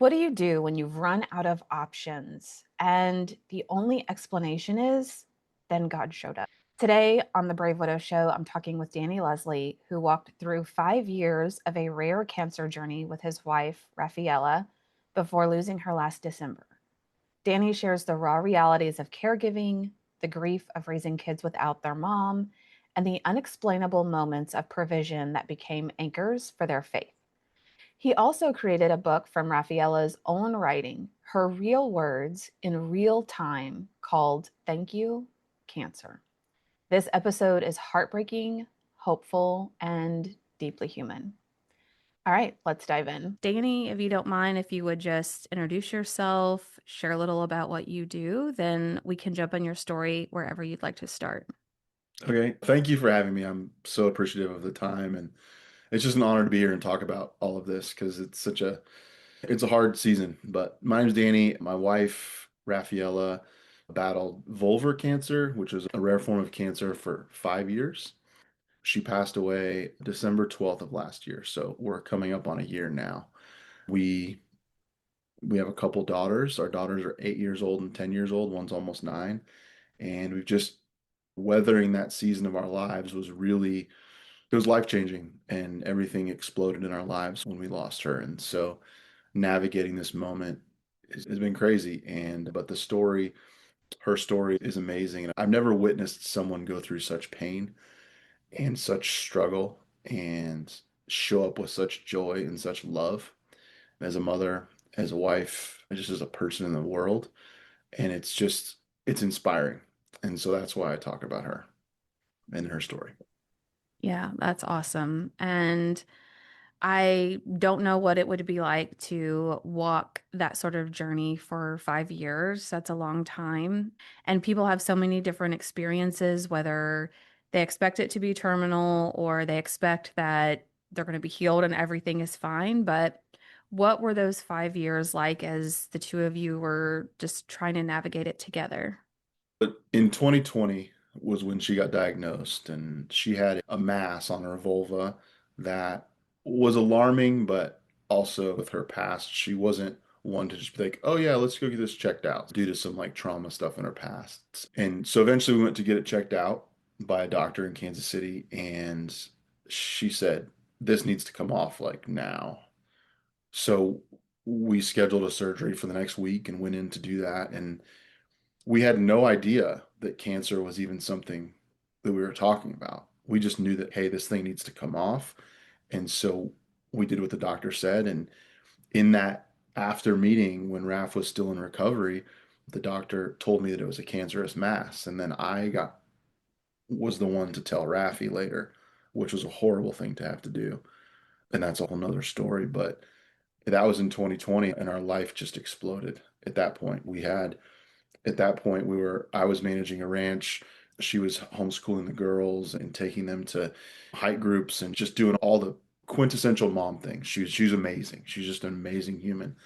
What do you do when you've run out of options and the only explanation is then God showed up? Today on the Brave Widow Show, I'm talking with Danny Leslie, who walked through 5 years of a rare cancer journey with his wife, Rafaela, before losing her last December. Danny shares the raw realities of caregiving, the grief of raising kids without their mom, and the unexplainable moments of provision that became anchors for their faith. He also created a book from Rafaela's own writing, her real words in real time, called Thank You, Cancer. This episode is heartbreaking, hopeful, and deeply human. All right, let's dive in. Danny, if you don't mind, if you would just introduce yourself, share a little about what you do, then we can jump on your story wherever you'd like to start. Okay, thank you for having me. I'm so appreciative of the time, and it's just an honor to be here and talk about all of this because it's a hard season. But my name's Danny. My wife, Rafaela, battled vulvar cancer, which is a rare form of cancer, for 5 years. She passed away December 12th of last year, so we're coming up on a year now. We we have a couple daughters. Our daughters are 8 years old and 10 years old. One's almost nine, and we've just weathering that season of our lives was really it was life changing, and everything exploded in our lives when we lost her. And so navigating this moment has been crazy. And but her story is amazing. And I've never witnessed someone go through such pain and such struggle and show up with such joy and such love as a mother, as a wife, and just as a person in the world. And it's inspiring. And so that's why I talk about her and her story. Yeah, that's awesome. And I don't know what it would be like to walk that sort of journey for 5 years. That's a long time. And people have so many different experiences, whether they expect it to be terminal or they expect that they're going to be healed and everything is fine. But what were those 5 years like as the two of you were just trying to navigate it together? But in 2020 was when she got diagnosed, and she had a mass on her vulva that was alarming, but also with her past, she wasn't one to just be like, oh yeah, let's go get this checked out due to some like trauma stuff in her past. And so eventually we went to get it checked out by a doctor in Kansas City, and she said, this needs to come off like now. So we scheduled a surgery for the next week and went in to do that. And we had no idea that cancer was even something that we were talking about. We just knew that, hey, this thing needs to come off. And so we did what the doctor said. And in that after meeting, when Raf was still in recovery, the doctor told me that it was a cancerous mass. And then was the one to tell Rafi later, which was a horrible thing to have to do. And that's a whole nother story. But that was in 2020, and our life just exploded at that point. At that point I was managing a ranch. She was homeschooling the girls and taking them to hike groups and just doing all the quintessential mom things. She's amazing. She's just an amazing human.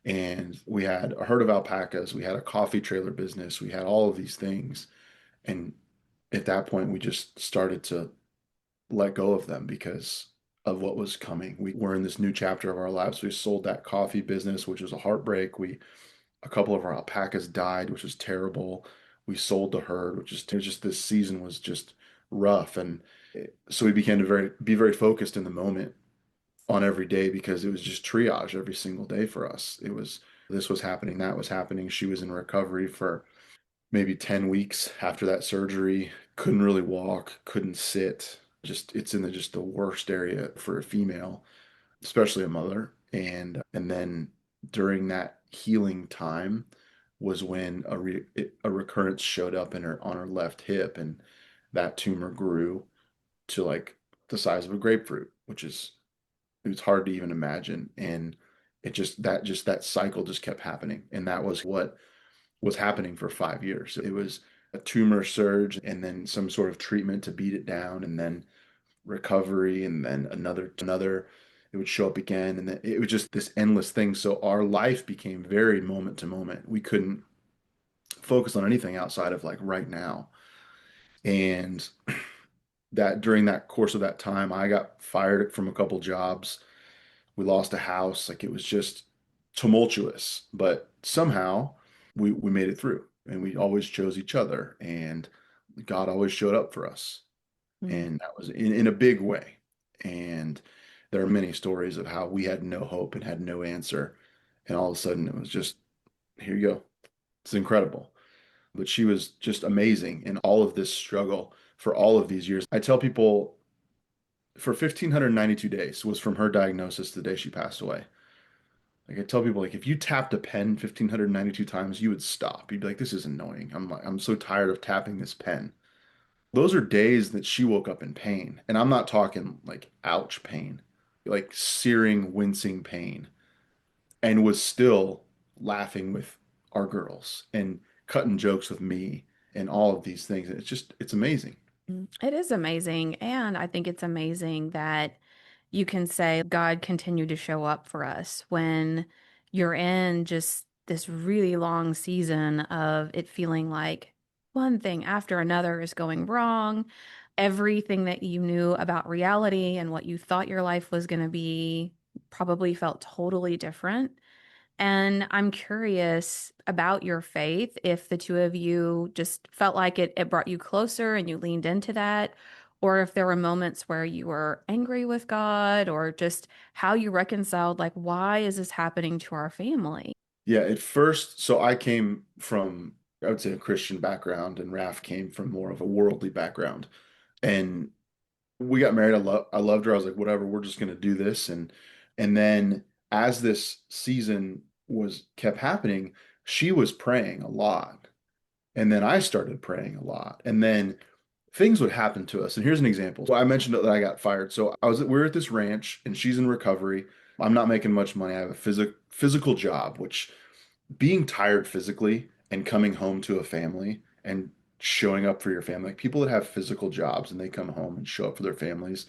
And we had a herd of alpacas, we had a coffee trailer business, we had all of these things. And at that point we just started to let go of them because of what was coming. We were in this new chapter of our lives. We sold that coffee business, which was a heartbreak. We A couple of our alpacas died, which was terrible. We sold the herd, it was just this season was just rough. And so we began to be very focused in the moment on every day because it was just triage every single day for us. It was this was happening, that was happening. She was in recovery for maybe 10 weeks after that surgery, couldn't really walk, couldn't sit. Just it's in just the worst area for a female, especially a mother. And then during that healing time was when a recurrence showed up in her on her left hip, and that tumor grew to like the size of a grapefruit, which is it was hard to even imagine. And just that cycle just kept happening, and that was what was happening for 5 years. It was a tumor surge and then some sort of treatment to beat it down, and then recovery, and then another it would show up again, and then it was just this endless thing. So our life became very moment to moment. We couldn't focus on anything outside of like right now. And that during that course of that time, I got fired from a couple jobs. We lost a house. Like it was just tumultuous, but somehow we made it through and we always chose each other and God always showed up for us. Mm. And that was in a big way. And there are many stories of how we had no hope and had no answer. And all of a sudden it was just, here you go. It's incredible. But she was just amazing in all of this struggle for all of these years. I tell people for 1,592 days was from her diagnosis to the day she passed away. Like I tell people, like if you tapped a pen 1,592 times, you would stop. You'd be like, this is annoying. I'm so tired of tapping this pen. Those are days that she woke up in pain. And I'm not talking like ouch pain, like searing, wincing pain, and was still laughing with our girls and cutting jokes with me and all of these things. And it's amazing. It is amazing. And I think it's amazing that you can say God continued to show up for us when you're in just this really long season of it feeling like one thing after another is going wrong. Everything that you knew about reality and what you thought your life was going to be probably felt totally different. And I'm curious about your faith, if the two of you just felt like it brought you closer and you leaned into that, or if there were moments where you were angry with God, or just how you reconciled, like, why is this happening to our family? Yeah, at first, so I came from, I would say, a Christian background, and Raph came from more of a worldly background. And we got married. I loved her. I was like, whatever, we're just gonna do this. And then as this season was kept happening, she was praying a lot. And then I started praying a lot. And then things would happen to us. And here's an example. So I mentioned that I got fired. So we were at this ranch and she's in recovery. I'm not making much money. I have a physical job, which being tired physically and coming home to a family and showing up for your family, like people that have physical jobs and they come home and show up for their families,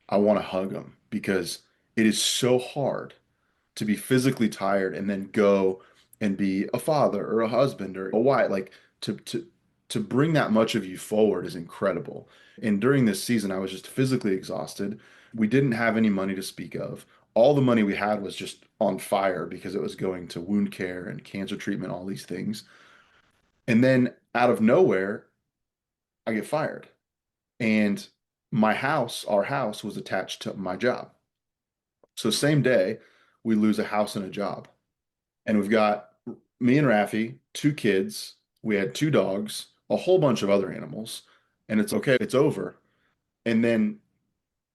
I want to hug them because it is so hard to be physically tired and then go and be a father or a husband or a wife. Like to bring that much of you forward is incredible. And during this season, I was just physically exhausted. We didn't have any money to speak of. All the money we had was just on fire because it was going to wound care and cancer treatment, all these things. And then out of nowhere, I get fired. And our house was attached to my job. So same day, we lose a house and a job. And we've got me and Rafi, two kids. We had two dogs, a whole bunch of other animals, and it's okay, it's over. And then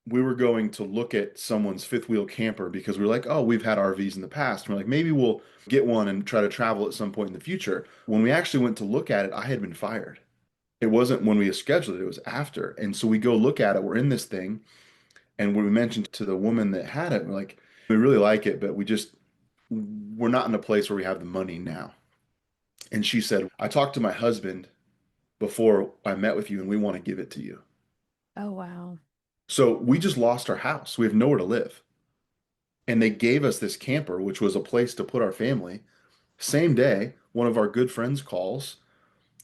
we were going to look at someone's fifth wheel camper because we were like, oh, we've had RVs in the past. And we're like, maybe we'll get one and try to travel at some point in the future. When we actually went to look at it, I had been fired. It wasn't when we scheduled it, it was after. And so we go look at it, we're in this thing, and when we mentioned to the woman that had it, we're like, we really like it, but we're not in a place where we have the money now. And she said, I talked to my husband before I met with you and we want to give it to you. Oh, wow. So we just lost our house. We have nowhere to live. And they gave us this camper, which was a place to put our family. Same day, one of our good friends calls,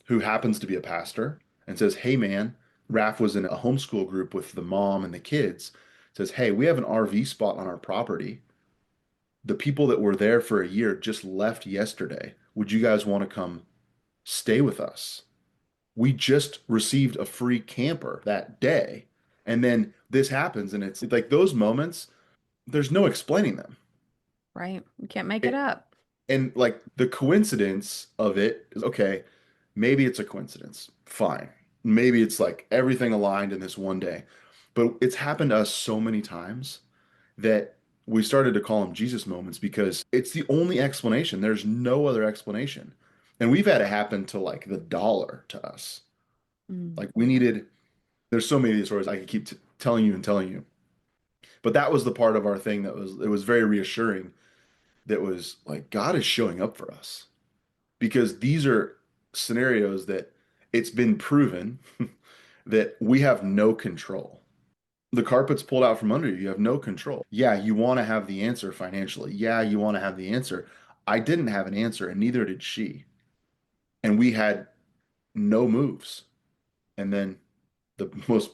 who happens to be a pastor, and says, hey, man, Raph was in a homeschool group with the mom and the kids. Says, hey, we have an RV spot on our property. The people that were there for a year just left yesterday. Would you guys want to come stay with us? We just received a free camper that day. And then this happens, and it's like those moments, there's no explaining them. Right. You can't make it It, up. and like the coincidence of it is okay, maybe it's a coincidence. Fine. Maybe it's like everything aligned in this one day. But it's happened to us so many times that we started to call them Jesus moments because it's the only explanation. There's no other explanation. And we've had it happen to like the dollar to us. Mm. Like we needed there's so many of these stories I could keep telling you and telling you. But that was the part of our thing that was very reassuring that was like God is showing up for us because these are scenarios that it's been proven that we have no control. The carpet's pulled out from under you. You have no control. Yeah, you want to have the answer financially. Yeah, you want to have the answer. I didn't have an answer, and neither did she. And we had no moves. And then the most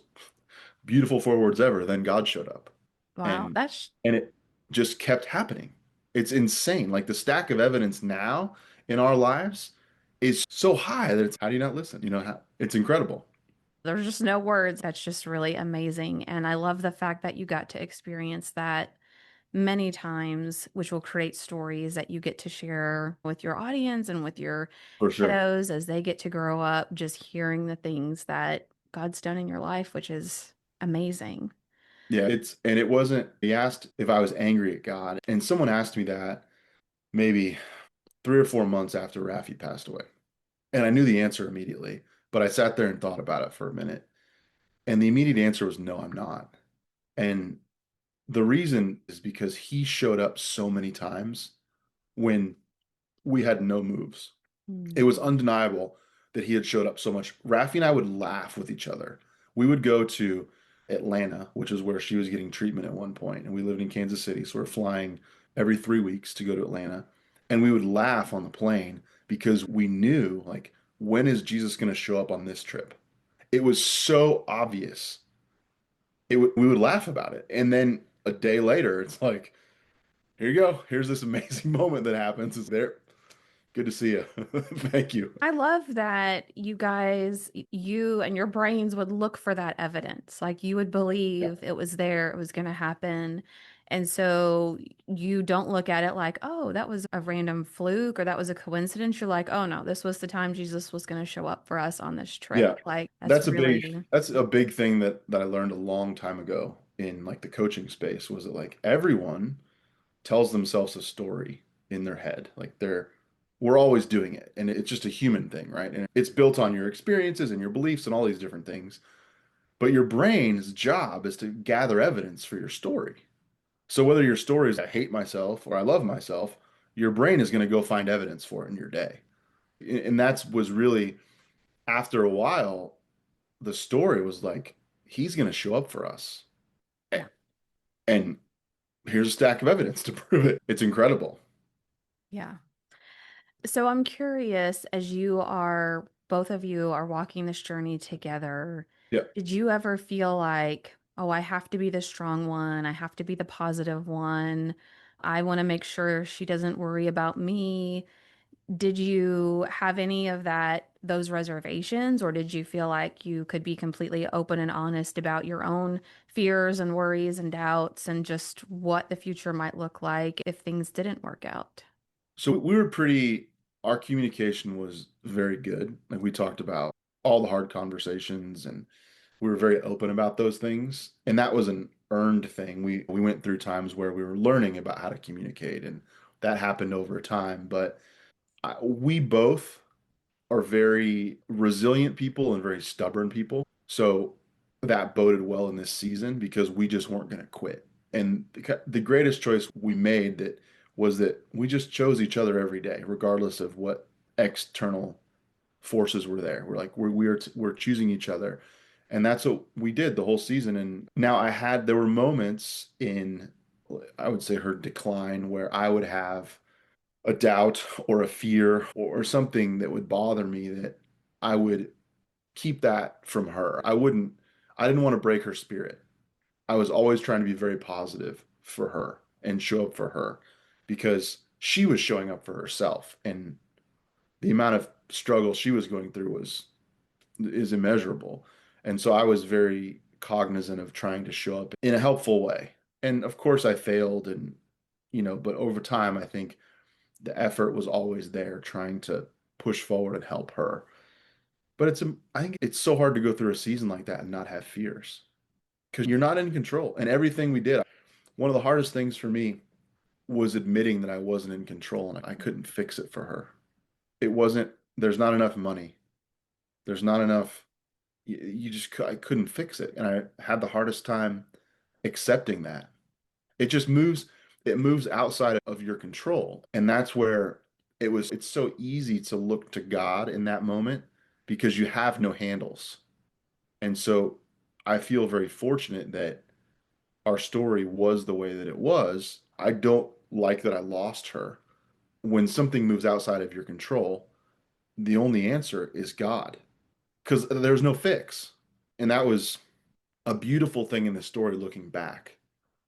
beautiful four words ever, then God showed up. Wow. And That's and it just kept happening. It's insane. Like the stack of evidence now in our lives is so high that it's how do you not listen? It's incredible. There's just no words. That's just really amazing. And I love the fact that you got to experience that many times, which will create stories that you get to share with your audience and with your For sure. kiddos as they get to grow up, just hearing the things that God's done in your life, which is amazing. Yeah, and it wasn't, he asked if I was angry at God, and someone asked me that maybe 3 or 4 months after Rafi passed away. And I knew the answer immediately, but I sat there and thought about it for a minute. And the immediate answer was no, I'm not. And the reason is because he showed up so many times when we had no moves. It Mm. was undeniable that he had showed up so much. Rafi and I would laugh with each other. We would go to Atlanta, which is where she was getting treatment at one point, and we lived in Kansas City, so we're flying every 3 weeks to go to Atlanta. And we would laugh on the plane because we knew, like, when is Jesus going to show up on this trip? It was so obvious. We would laugh about it. And then a day later, it's like, here you go. Here's this amazing moment that happens. It's there. Good to see you. Thank you. I love that you guys, you and your brains would look for that evidence. Like you would Yeah. believe it was there, it was going to happen. And so you don't look at it like, oh, that was a random fluke or that was a coincidence. You're like, oh no, this was the time Jesus was going to show up for us on this Yeah. trip. Like that's That's a big really, that's a big thing that I learned a long time ago in like the coaching space was that like everyone tells themselves a story in their head. Like we're always doing it and it's just a human thing, right? And it's built on your experiences and your beliefs and all these different things. But your brain's job is to gather evidence for your story. So whether your story is I hate myself or I love myself, your brain is going to go find evidence for it in your day. And that's was really after a while the story was like, he's going to show up for us. yeah, And here's a stack of evidence to prove it. It's incredible. yeah. So I'm curious, as you are, both of you are walking this journey together, Yeah. did you ever feel like, oh, I have to be the strong one, I have to be the positive one, I want to make sure she doesn't worry about me? Did you have any of those reservations, or did you feel like you could be completely open and honest about your own fears and worries and doubts and just what the future might look like if things didn't work out? So our communication was very good. Like we talked about all the hard conversations and we were very open about those things. And that was an earned thing. We went through times where we were learning about how to communicate and that happened over time. But we both are very resilient people and very stubborn people. So that boded well in this season because we just weren't going to quit. And the greatest choice we made that was that we just chose each other every day, regardless of what external forces were there. We're like we're choosing each other, and that's what we did the whole season. And now there were moments in I would say her decline where I would have a doubt or a fear or something that would bother me that I would keep that from her. I didn't want to break her spirit. I was always trying to be very positive for her and show up for her because she was showing up for herself and the amount of struggle she was going through is immeasurable. And so I was very cognizant of trying to show up in a helpful way. And of course I failed and but over time I think the effort was always there trying to push forward and help her. But I think it's so hard to go through a season like that and not have fears because you're not in control. And everything we did, one of the hardest things for me was admitting that I wasn't in control and I couldn't fix it for her. It wasn't, there's not enough money. There's not enough, you just, I couldn't fix it. And I had the hardest time accepting that. It just it moves outside of your control. And that's where it's so easy to look to God in that moment because you have no handles. And so I feel very fortunate that our story was the way that it was. I don't like that I lost her. When something moves outside of your control, the only answer is God because there's no fix. And that was a beautiful thing in the story looking back.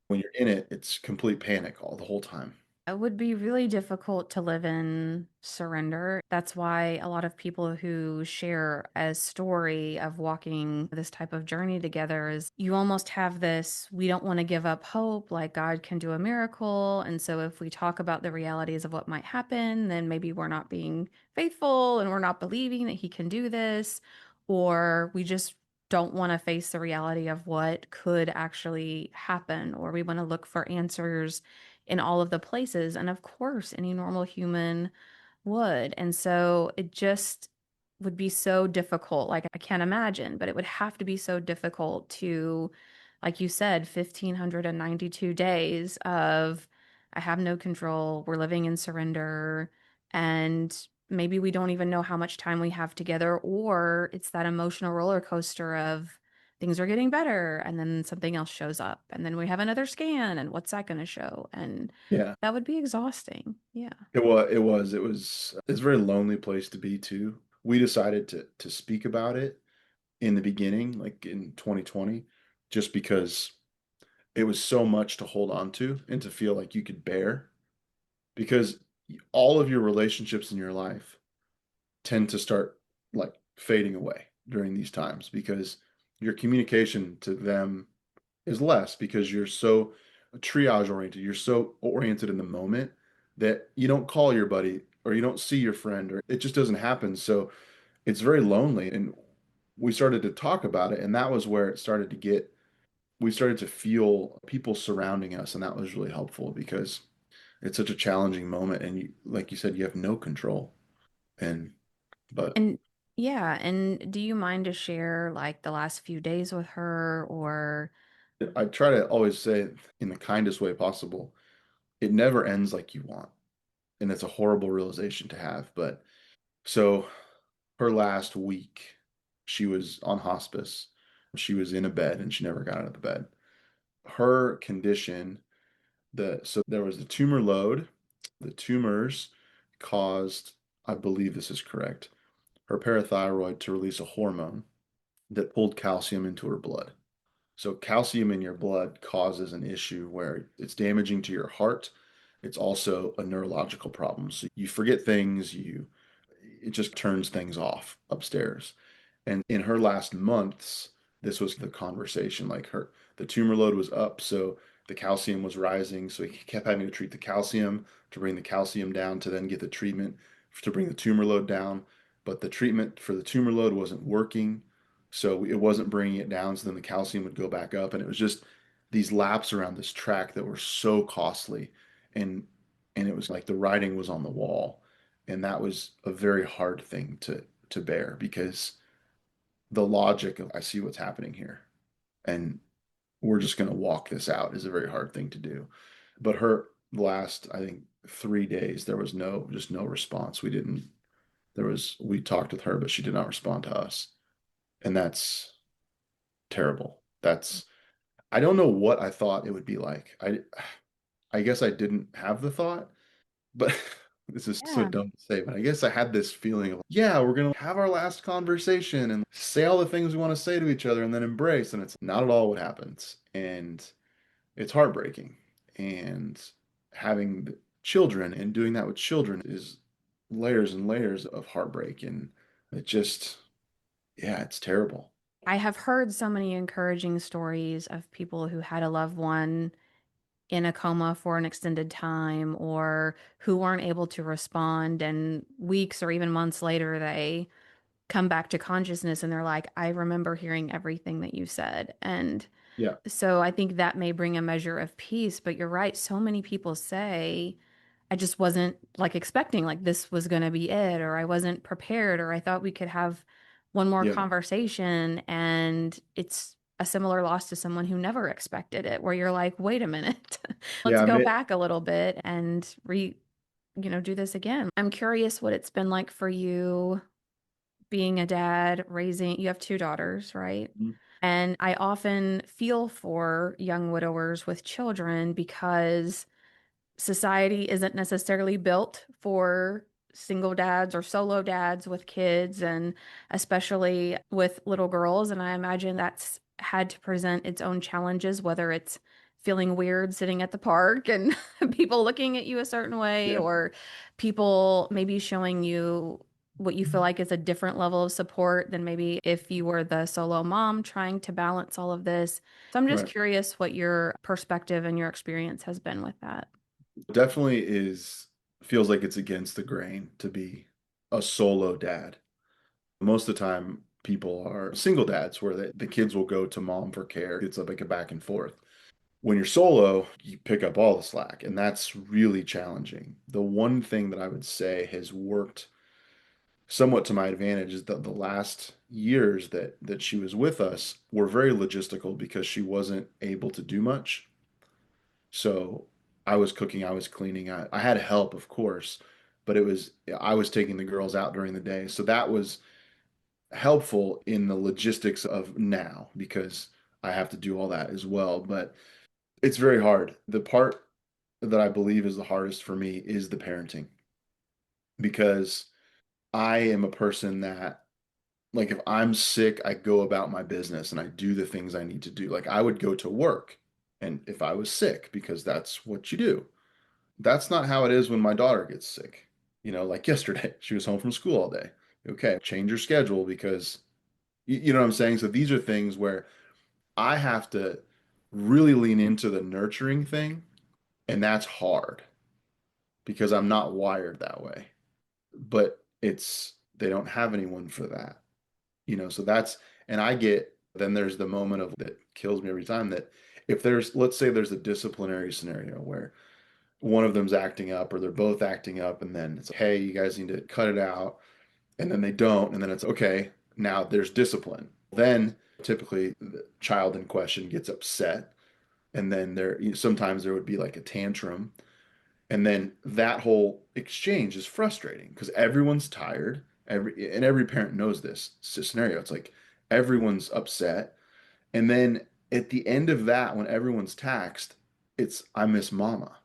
When you're in it, it's complete panic all the whole time. It would be really difficult to live in surrender. That's why a lot of people who share a story of walking this type of journey together is you almost have this, we don't want to give up hope, like God can do a miracle. And so if we talk about the realities of what might happen, then maybe we're not being faithful and we're not believing that He can do this, or we just don't want to face the reality of what could actually happen, or we want to look for answers in all of the places. And of course, any normal human would. And so it just would be so difficult. Like, I can't imagine, but it would have to be so difficult to, like you said, 1,592 days of I have no control. We're living in surrender. And maybe we don't even know how much time we have together, or it's that emotional roller coaster of things are getting better and then something else shows up and then we have another scan and what's that going to show? And Yeah. that would be exhausting. Yeah. It's a very lonely place to be too. We decided to speak about it in the beginning, like in 2020, just because it was so much to hold on to and to feel like you could bear, because all of your relationships in your life tend to start like fading away during these times because your communication to them is less because you're so triage oriented. You're so oriented in the moment that you don't call your buddy or you don't see your friend or it just doesn't happen. So it's very lonely. And we started to talk about it, and that was where it started to get, we started to feel people surrounding us, and that was really helpful because it's such a challenging moment. And you, like you said, you have no control. And, but And yeah, and do you mind to share like the last few days with her or I try to always say in the kindest way possible, it never ends like you want. And it's a horrible realization to have. But so her last week, she was on hospice. She was in a bed and she never got out of the bed. Her condition, so there was the tumor load. The tumors caused, I believe this is correct, her parathyroid to release a hormone that pulled calcium into her blood. So calcium in your blood causes an issue where it's damaging to your heart. It's also a neurological problem. So you forget things, it just turns things off upstairs. And in her last months, this was the conversation. Like the tumor load was up, so the calcium was rising. So he kept having to treat the calcium to bring the calcium down to then get the treatment to bring the tumor load down. But the treatment for the tumor load wasn't working, so it wasn't bringing it down. So then the calcium would go back up, and it was just these laps around this track that were so costly, and and it was like the writing was on the wall, and that was a very hard thing to bear because the logic of I see what's happening here and we're just going to walk this out is a very hard thing to do. But her last, I think, 3 days, there was just no response. We talked with her, but she did not respond to us. And that's terrible. I don't know what I thought it would be like. I guess I didn't have the thought, but this is so yeah. dumb to say, but I guess I had this feeling of, yeah, we're going to have our last conversation and say all the things we want to say to each other and then embrace. And it's not at all what happens. And it's heartbreaking. And having children and doing that with children is layers and layers of heartbreak. And it just, yeah, it's terrible. I have heard so many encouraging stories of people who had a loved one in a coma for an extended time or who weren't able to respond and weeks or even months later they come back to consciousness and they're like, I remember hearing everything that you said. And Yeah. so I think that may bring a measure of peace, but you're right. So many people say, I just wasn't like expecting like this was going to be it, or I wasn't prepared, or I thought we could have one more Yeah. conversation. And it's a similar loss to someone who never expected it, where you're like, wait a minute, let's Yeah. go back a little bit and do this again. I'm curious what it's been like for you being a dad, raising, you have two daughters, right? And I often feel for young widowers with children because society isn't necessarily built for single dads or solo dads with kids, and especially with little girls. And I imagine that's had to present its own challenges, whether it's feeling weird sitting at the park and people looking at you a certain way, Yeah, or people maybe showing you what you feel like is a different level of support than maybe if you were the solo mom trying to balance all of this. So I'm just right. curious what your perspective and your experience has been with that. Definitely is feels like it's against the grain to be a solo dad. Most of the time, people are single dads where the kids will go to mom for care. It's like a back and forth. When you're solo, you pick up all the slack, and that's really challenging. The one thing that I would say has worked somewhat to my advantage is that the last years that she was with us were very logistical because she wasn't able to do much. So I was cooking, I was cleaning. I had help, of course, but I was taking the girls out during the day. So that was helpful in the logistics of now because I have to do all that as well. But it's very hard. The part that I believe is the hardest for me is the parenting because I am a person that, like, if I'm sick, I go about my business and I do the things I need to do. Like, I would go to work and if I was sick because that's what you do. That's not how it is when my daughter gets sick. Like yesterday, she was home from school all day. Okay, change your schedule because you know what I'm saying? So these are things where I have to really lean into the nurturing thing, and that's hard because I'm not wired that way. But they don't have anyone for that. So and I get, then there's the moment of that kills me every time that if let's say there's a disciplinary scenario where one of them's acting up or they're both acting up and then it's, hey, you guys need to cut it out. And then they don't. And then it's okay. Now there's discipline. Then typically the child in question gets upset. And then sometimes there would be like a tantrum. And then that whole exchange is frustrating because everyone's tired. Every parent knows this scenario. It's like everyone's upset. And then at the end of that, when everyone's taxed, it's I miss mama.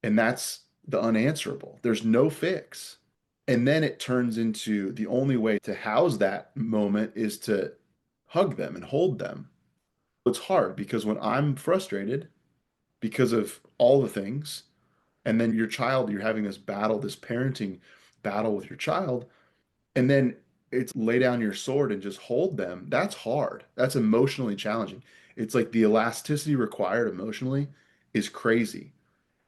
And that's the unanswerable. There's no fix. And then it turns into the only way to house that moment is to hug them and hold them. It's hard because when I'm frustrated because of all the things, and then you're having this battle, this parenting battle with your child, and then it's lay down your sword and just hold them. That's hard. That's emotionally challenging. It's like the elasticity required emotionally is crazy.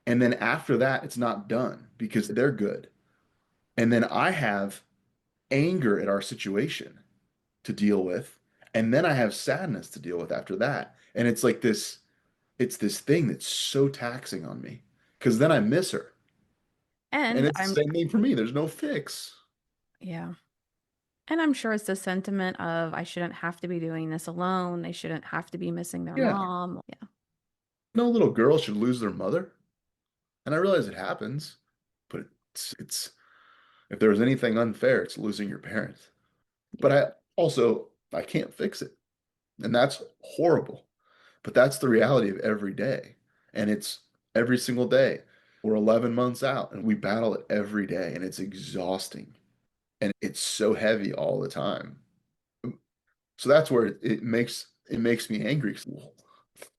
And then after that, it's not done because they're good. And then I have anger at our situation to deal with. And then I have sadness to deal with after that. And it's this thing that's so taxing on me because then I miss her. And And it's the same thing for me. There's no fix. yeah. And I'm sure it's the sentiment of I shouldn't have to be doing this alone. They shouldn't have to be missing their Yeah. mom. Yeah, No little girl should lose their mother. And I realize it happens, but it's if there was anything unfair, it's losing your parents. yeah. But I can't fix it. And that's horrible. But that's the reality of every day. And it's every single day. We're 11 months out and we battle it every day and it's exhausting and it's so heavy all the time. So that's where it makes me angry.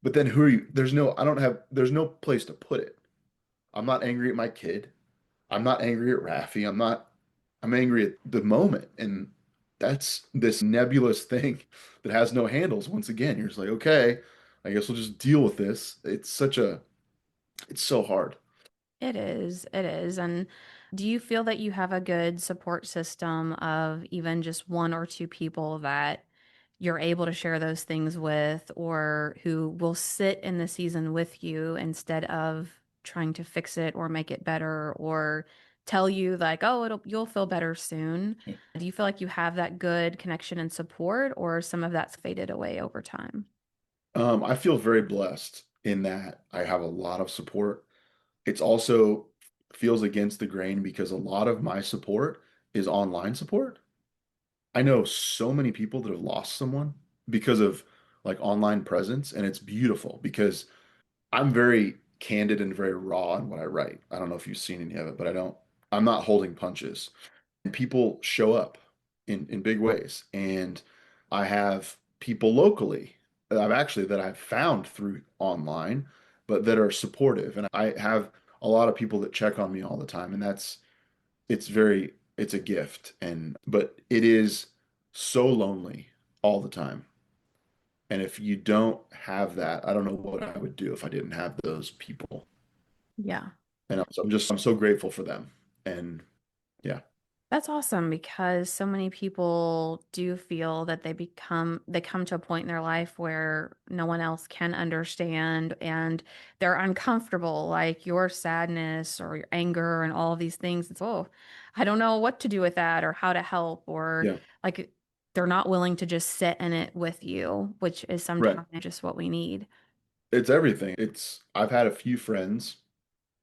But then who are you? There's no place to put it. I'm not angry at my kid. I'm not angry at Rafi. I'm angry at the moment. And that's this nebulous thing that has no handles. Once again, you're just like, okay, I guess we'll just deal with this. It's so hard. It is. It is. And do you feel that you have a good support system of even just one or two people that you're able to share those things with, or who will sit in the season with you instead of trying to fix it or make it better or tell you like, oh, you'll feel better soon? Do you feel like you have that good connection and support, or some of that's faded away over time? I feel very blessed in that I have a lot of support. It's also feels against the grain because a lot of my support is online support. I know so many people that have lost someone because of like online presence, and it's beautiful because I'm very candid and very raw in what I write. I don't know if you've seen any of it, but I'm not holding punches. And people show up in big ways. And I have people locally that I've found through online but that are supportive. And I have a lot of people that check on me all the time, and it's a gift. And but it is so lonely all the time. And if you don't have that, I don't know what I would do if I didn't have those people. Yeah. And I'm so grateful for them. And yeah, That's awesome because so many people do feel that they come to a point in their life where no one else can understand and they're uncomfortable, like your sadness or your anger and all of these things. It's, oh, I don't know what to do with that or how to help, or yeah, like they're not willing to just sit in it with you, which is right. sometimes just what we need. It's everything. I've had a few friends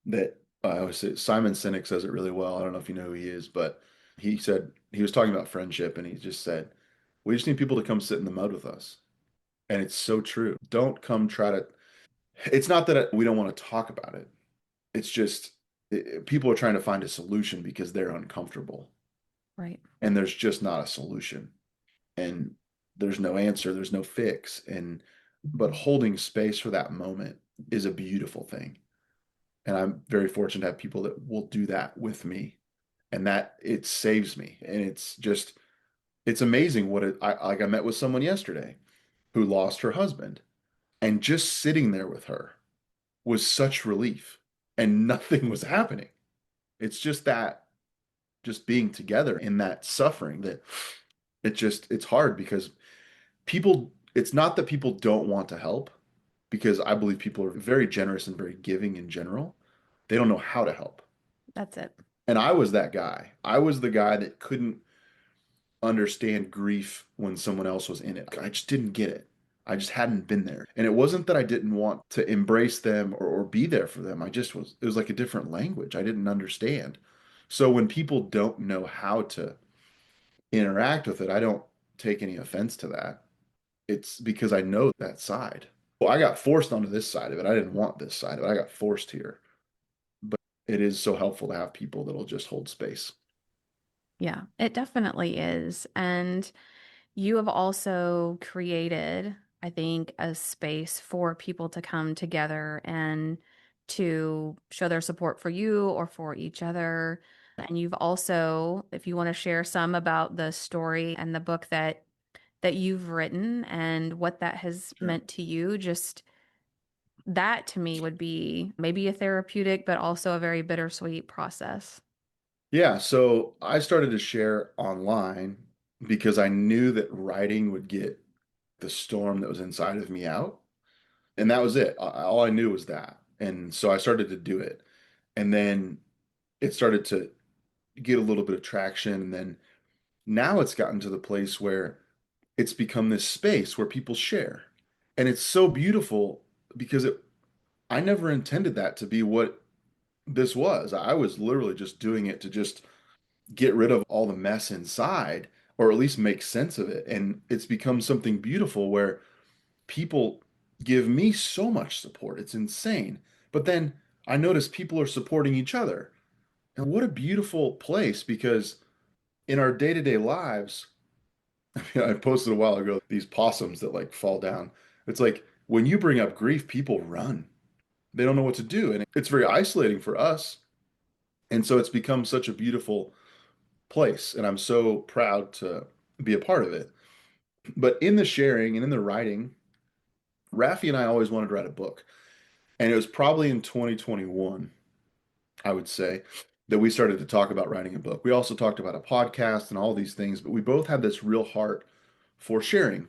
that I always say Simon Sinek says it really well. I don't know if you know who he is, but he said he was talking about friendship and he just said, we just need people to come sit in the mud with us. And it's so true. Don't come try to, it's not that we don't want to talk about it. It's just people are trying to find a solution because they're uncomfortable. Right. And there's just not a solution. And there's no answer, there's no fix. And but holding space for that moment is a beautiful thing. And I'm very fortunate to have people that will do that with me. And that it saves me. And it's amazing what I met with someone yesterday who lost her husband. And just sitting there with her was such relief. And nothing was happening. It's just that just being together in that suffering that it's hard because it's not that people don't want to help, because I believe people are very generous and very giving in general. They don't know how to help. That's it. And I was that guy. I was the guy that couldn't understand grief when someone else was in it. I just didn't get it. I just hadn't been there. And it wasn't that I didn't want to embrace them or be there for them. It was like a different language. I didn't understand. So when people don't know how to interact with it, I don't take any offense to that. It's because I know that side. Well, I got forced onto this side of it. I didn't want this side of it. I got forced here. But it is so helpful to have people that'll just hold space. Yeah, it definitely is. And you have also created, I think, a space for people to come together and to show their support for you or for each other. And you've also, if you want to share some about the story and the book that you've written and what that has Sure. meant to you, just that to me would be maybe a therapeutic, but also a very bittersweet process. Yeah, so I started to share online because I knew that writing would get the storm that was inside of me out. And that was it. All I knew was that. And so I started to do it. And then it started to get a little bit of traction. And then now it's gotten to the place where it's become this space where people share. And it's so beautiful because I never intended that to be what this was. I was literally just doing it to just get rid of all the mess inside, or at least make sense of it. And it's become something beautiful where people give me so much support. It's insane. But then I notice people are supporting each other. And what a beautiful place, because in our day-to-day lives, I posted a while ago these possums that like fall down. It's like when you bring up grief, people run. They don't know what to do. And it's very isolating for us. And so it's become such a beautiful place. And I'm so proud to be a part of it. But in the sharing and in the writing, Raffi and I always wanted to write a book. And it was probably in 2021, I would say, that we started to talk about writing a book. We also talked about a podcast and all these things, but we both had this real heart for sharing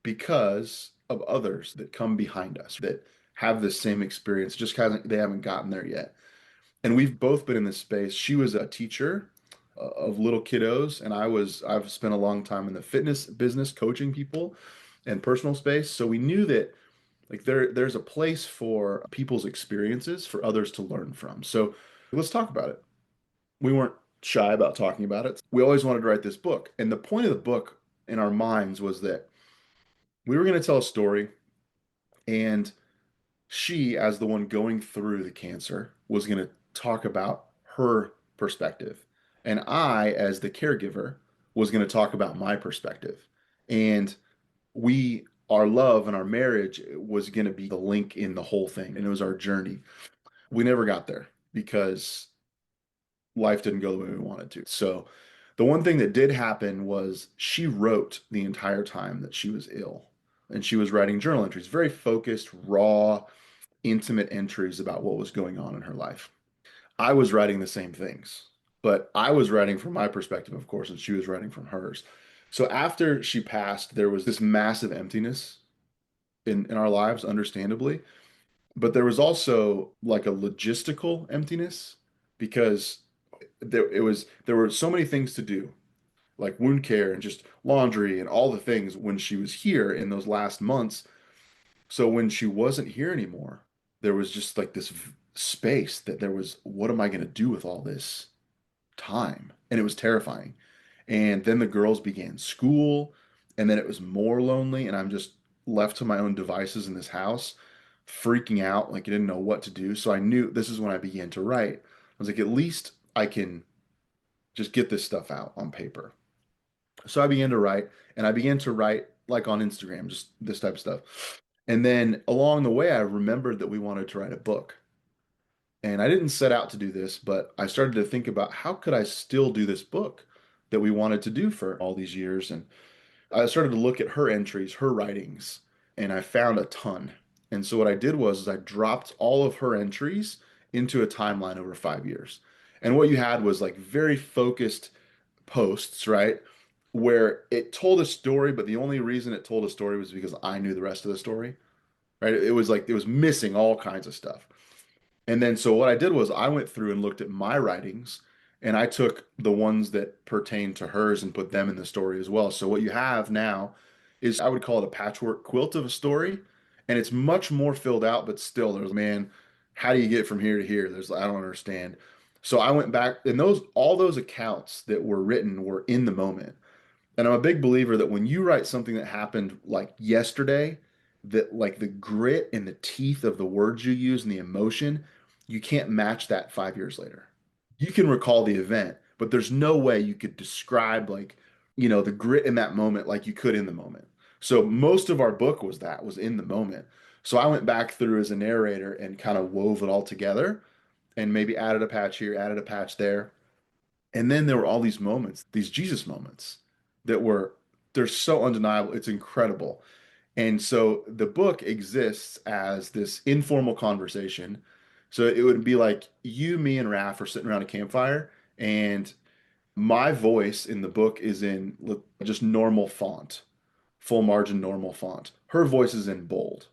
because of others that come behind us that have the same experience, just hasn't they haven't gotten there yet. And we've both been in this space. She was a teacher of little kiddos, and I've spent a long time in the fitness business coaching people and personal space. So we knew that like there's a place for people's experiences for others to learn from. So let's talk about it. We weren't shy about talking about it. We always wanted to write this book. And the point of the book in our minds was that we were going to tell a story, and she, as the one going through the cancer, was going to talk about her perspective. And I, as the caregiver, was going to talk about my perspective. And we our love and our marriage was going to be the link in the whole thing, and it was our journey. We never got there because life didn't go the way we wanted to. So the one thing that did happen was she wrote the entire time that she was ill. And she was writing journal entries, very focused, raw, intimate entries about what was going on in her life. I was writing the same things, but I was writing from my perspective, of course, and she was writing from hers. So after she passed, there was this massive emptiness in our lives, understandably. But there was also like a logistical emptiness because there were so many things to do, like wound care and just laundry and all the things when she was here in those last months. So when she wasn't here anymore, there was just like this space that there was, what am I going to do with all this time? And it was terrifying. And then the girls began school, and then it was more lonely, and I'm just left to my own devices in this house, freaking out, like I didn't know what to do. So I knew this is when I began to write. I was like, at least I can just get this stuff out on paper. So I began to write, and I began to write like on Instagram, just this type of stuff. And then along the way, I remembered that we wanted to write a book. And I didn't set out to do this, but I started to think about how could I still do this book that we wanted to do for all these years. And I started to look at her entries, her writings, and I found a ton. And so what I did was is I dropped all of her entries into a timeline over 5 years. And what you had was like very focused posts, right? Where it told a story, but the only reason it told a story was because I knew the rest of the story, right? It was like it was missing all kinds of stuff. And then so what I did was I went through and looked at my writings and I took the ones that pertain to hers and put them in the story as well. So what you have now is I would call it a patchwork quilt of a story, and it's much more filled out, but still there's, man, how do you get from here to here? There's I don't understand. So I went back and those all those accounts that were written were in the moment. And I'm a big believer that when you write something that happened like yesterday, that like the grit and the teeth of the words you use and the emotion, you can't match that 5 years later. You can recall the event, but there's no way you could describe like, the grit in that moment like you could in the moment. So most of our book was that, was in the moment. So I went back through as a narrator and kind of wove it all together and maybe added a patch here, added a patch there. And then there were all these moments, these Jesus moments that were, they're so undeniable. It's incredible. And so the book exists as this informal conversation. So it would be like you, me, and Raph are sitting around a campfire, and my voice in the book is in just normal font, full margin normal font. Her voice is in bold.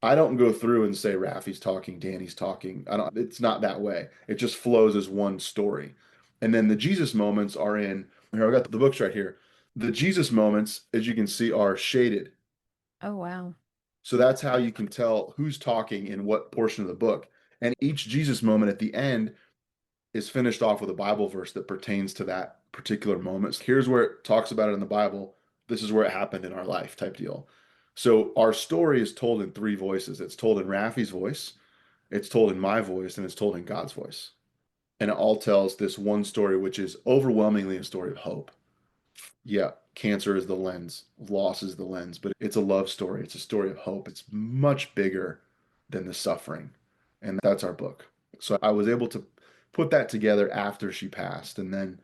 I don't go through and say Rafi's talking, Danny's talking. I don't, it's not that way. It just flows as one story. And then the Jesus moments are in, here, I got the books right here. The Jesus moments, as you can see, are shaded. Oh, wow. So that's how you can tell who's talking in what portion of the book. And each Jesus moment at the end is finished off with a Bible verse that pertains to that particular moment. So here's where it talks about it in the Bible. This is where it happened in our life, type deal. So our story is told in three voices. It's told in Rafi's voice, it's told in my voice, and it's told in God's voice. And it all tells this one story, which is overwhelmingly a story of hope. Yeah, cancer is the lens, loss is the lens, but it's a love story. It's a story of hope. It's much bigger than the suffering. And that's our book. So I was able to put that together after she passed. And then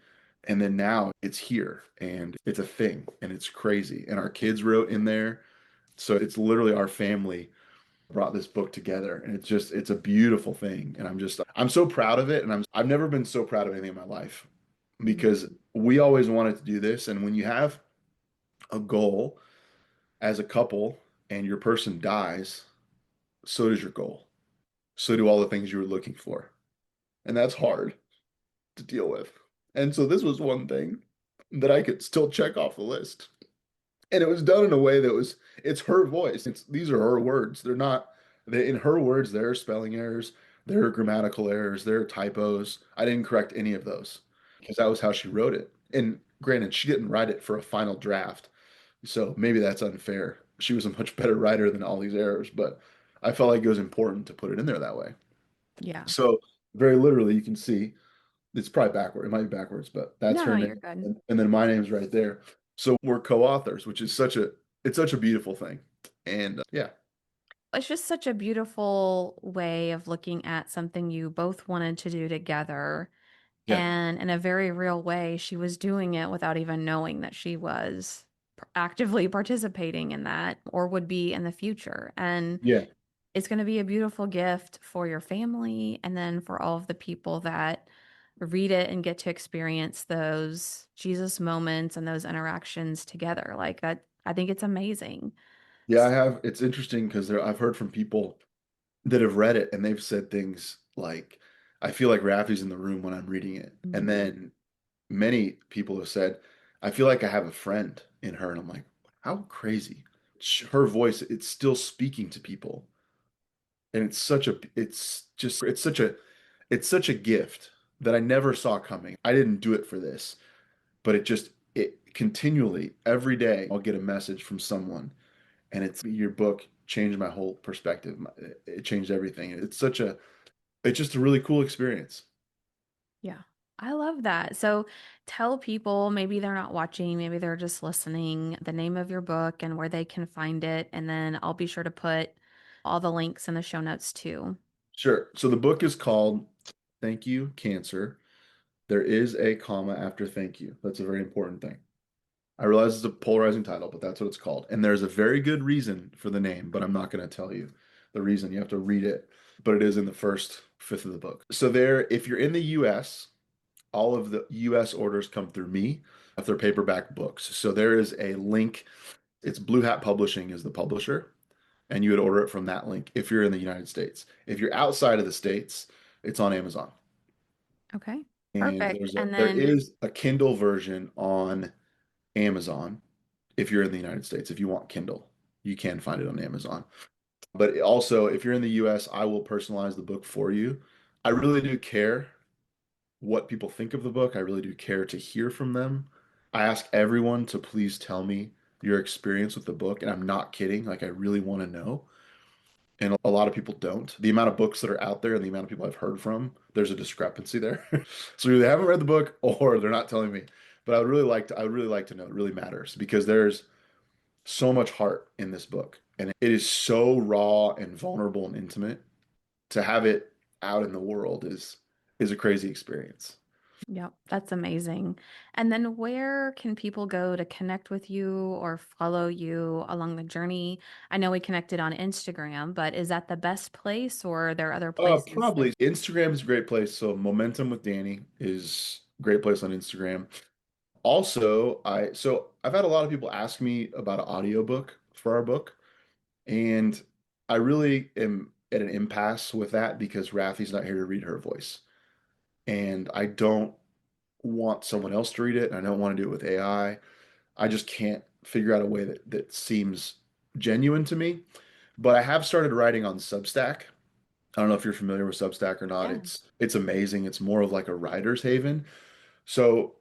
now it's here and it's a thing and it's crazy. And our kids wrote in there. So it's literally our family brought this book together. And it's a beautiful thing. And I'm so proud of it. And I've never been so proud of anything in my life because we always wanted to do this. And when you have a goal as a couple and your person dies, so does your goal. So do all the things you were looking for. And that's hard to deal with. And so this was one thing that I could still check off the list. And it was done in a way that was, it's her voice. These are her words. They're not, in her words, there are spelling errors, there are grammatical errors, there are typos. I didn't correct any of those because that was how she wrote it. And granted, she didn't write it for a final draft. So maybe that's unfair. She was a much better writer than all these errors, but I felt like it was important to put it in there that way. Yeah. So very literally, you can see it's probably backward. It might be backwards, but that's No, her no, name, you're good. and then my name's right there. So we're co-authors, which is it's such a beautiful thing. And yeah, It's just such a beautiful way of looking at something you both wanted to do together. yeah, And in a very real way, she was doing it without even knowing that she was actively participating in that or would be in the future. And yeah. it's going to be a beautiful gift for your family and then for all of the people that read it and get to experience those Jesus moments and those interactions together. Like that, I think it's amazing. Yeah, I have. It's interesting because there I've heard from people that have read it and they've said things like, I feel like Raffi's in the room when I'm reading it. And Mhm. then many people have said, I feel like I have a friend in her. And I'm like, how crazy. Her voice, it's still speaking to people. And it's such a gift that I never saw coming. I didn't do it for this, but it continually, every day, I'll get a message from someone and it's your book changed my whole perspective. It changed everything. It's just a really cool experience. Yeah. I love that. So tell people maybe they're not watching, maybe they're just listening, the name of your book and where they can find it. And then I'll be sure to put all the links in the show notes too. Sure. So the book is called Thank You, Cancer. There is a comma after thank you. That's a very important thing. I realize it's a polarizing title, but that's what it's called. And there's a very good reason for the name, but I'm not going to tell you the reason. You have to read it, but it is in the first fifth of the book. So there, if you're in the US, all of the US orders come through me if they're paperback books. So there is a link. It's Blue Hat Publishing is the publisher, and you would order it from that link if you're in the United States. If you're outside of the States, it's on Amazon. Okay. And Perfect. And there then, is a Kindle version on Amazon if you're in the United States. If you want Kindle, you can find it on Amazon. But also, if you're in the US, I will personalize the book for you. I really do care what people think of the book. I really do care to hear from them. I ask everyone to please tell me your experience with the book, and I'm not kidding. Like, I really want to know. And a lot of people don't. The amount of books that are out there and the amount of people I've heard from, there's a discrepancy there. So either they haven't read the book or they're not telling me. But I would really like to know. It really matters because there's so much heart in this book. And it is so raw and vulnerable and intimate. To have it out in the world is a crazy experience. yep, that's amazing. And then where can people go to connect with you or follow you along the journey? I know we connected on Instagram, but is that the best place or are there other places that? Probably Instagram is a great place. So Momentum with Danny is a great place on Instagram. Also, I've had a lot of people ask me about an audiobook for our book, and I really am at an impasse with that because Raffi's not here to read her voice. And I don't want someone else to read it, and I don't want to do it with AI. I just can't figure out a way that seems genuine to me. But I have started writing on Substack. I don't know if you're familiar with Substack or not. Yeah. It's amazing. It's more of like a writer's haven. So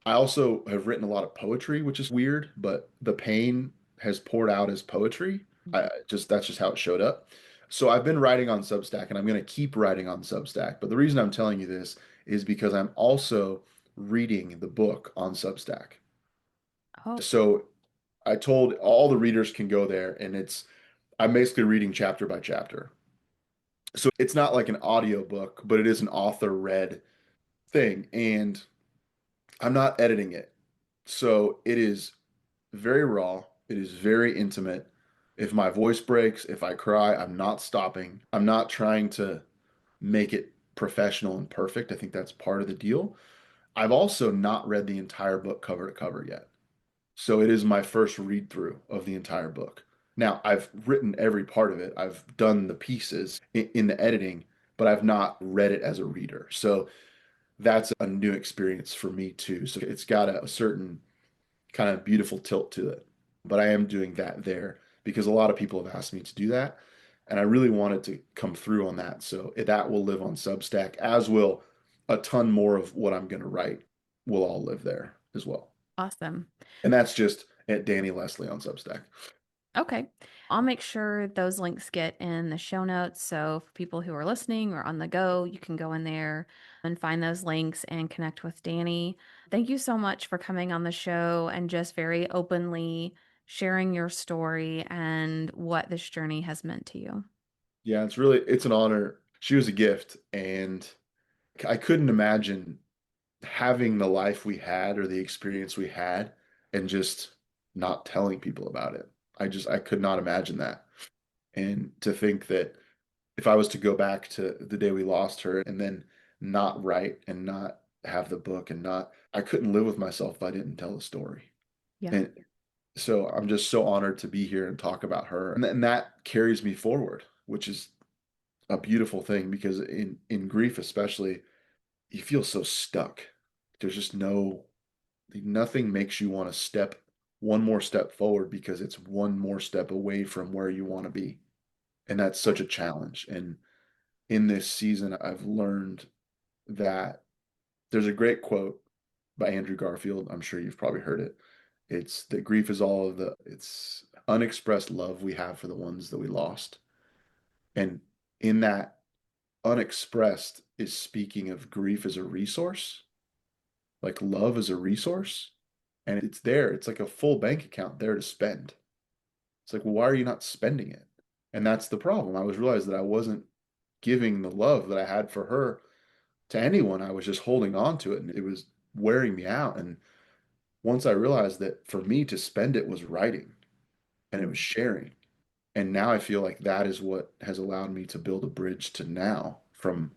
I also have written a lot of poetry, which is weird, but the pain has poured out as poetry. I just That's just how it showed up. So I've been writing on Substack and I'm going to keep writing on Substack. But the reason I'm telling you this is because I'm also reading the book on Substack. Oh, So I told all the readers can go there and I'm basically reading chapter by chapter. So it's not like an audio book, but it is an author read thing and I'm not editing it. So it is very raw. It is very intimate. If my voice breaks, if I cry, I'm not stopping. I'm not trying to make it professional and perfect. I think that's part of the deal. I've also not read the entire book cover to cover yet. So it is my first read through of the entire book. Now, I've written every part of it. I've done the pieces in the editing, but I've not read it as a reader. So that's a new experience for me too. So it's got a certain kind of beautiful tilt to it. But I am doing that there because a lot of people have asked me to do that. And I really wanted to come through on that. So that will live on Substack, as will a ton more of what I'm going to write will all live there as well. awesome. And that's just at Danny Leslie on Substack. Okay. I'll make sure those links get in the show notes. So for people who are listening or on the go, you can go in there and find those links and connect with Danny. Thank you so much for coming on the show and just very openly sharing your story and what this journey has meant to you. Yeah, it's an honor. She was a gift, and I couldn't imagine having the life we had or the experience we had and just not telling people about it. I could not imagine that. And to think that if I was to go back to the day we lost her and then not write and not have the book and not, I couldn't live with myself if I didn't tell the story. Yeah. And so I'm just so honored to be here and talk about her. And that carries me forward, which is a beautiful thing because in grief especially, you feel so stuck. There's just nothing makes you want to step one more step forward because it's one more step away from where you want to be. And that's such a challenge. And in this season, I've learned that there's a great quote by Andrew Garfield. I'm sure you've probably heard it. It's that grief is all of it's unexpressed love we have for the ones that we lost. And in that unexpressed is speaking of grief as a resource, like love as a resource. And it's there. It's like a full bank account there to spend. It's like, well, why are you not spending it? And that's the problem. I was realized that I wasn't giving the love that I had for her to anyone. I was just holding on to it and it was wearing me out. And once I realized that for me to spend it was writing and it was sharing. And now I feel like that is what has allowed me to build a bridge to now from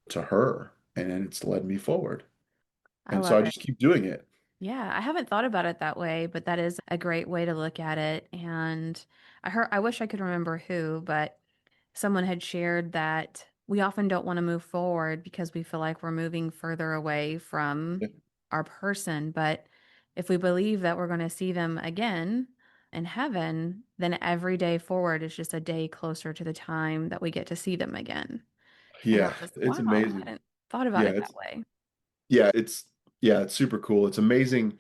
to her. And then it's led me forward. I And so love I it. just keep doing it. Yeah, I haven't thought about it that way, but that is a great way to look at it. And I wish I could remember who, but someone had shared that we often don't want to move forward because we feel like we're moving further away from Yeah. our person. But if we believe that we're going to see them again in heaven, then every day forward is just a day closer to the time that we get to see them again. And I Yeah, was, it's wow, I amazing. hadn't thought about Yeah, it that way. yeah, it's yeah, it's super cool. It's amazing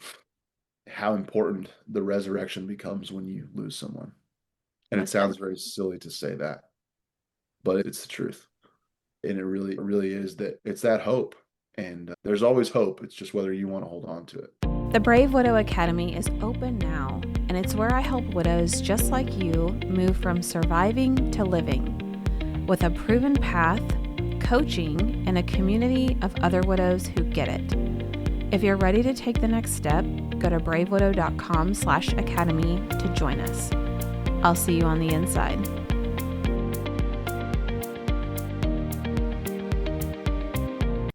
how important the resurrection becomes when you lose someone. And it Most sounds definitely. very silly to say that, but it's the truth. And it really is that it's that hope. And there's always hope. It's just whether you want to hold on to it. The Brave Widow Academy is open now, and it's where I help widows just like you move from surviving to living with a proven path, coaching, and a community of other widows who get it. If you're ready to take the next step, go to bravewidow.com/academy to join us. I'll see you on the inside.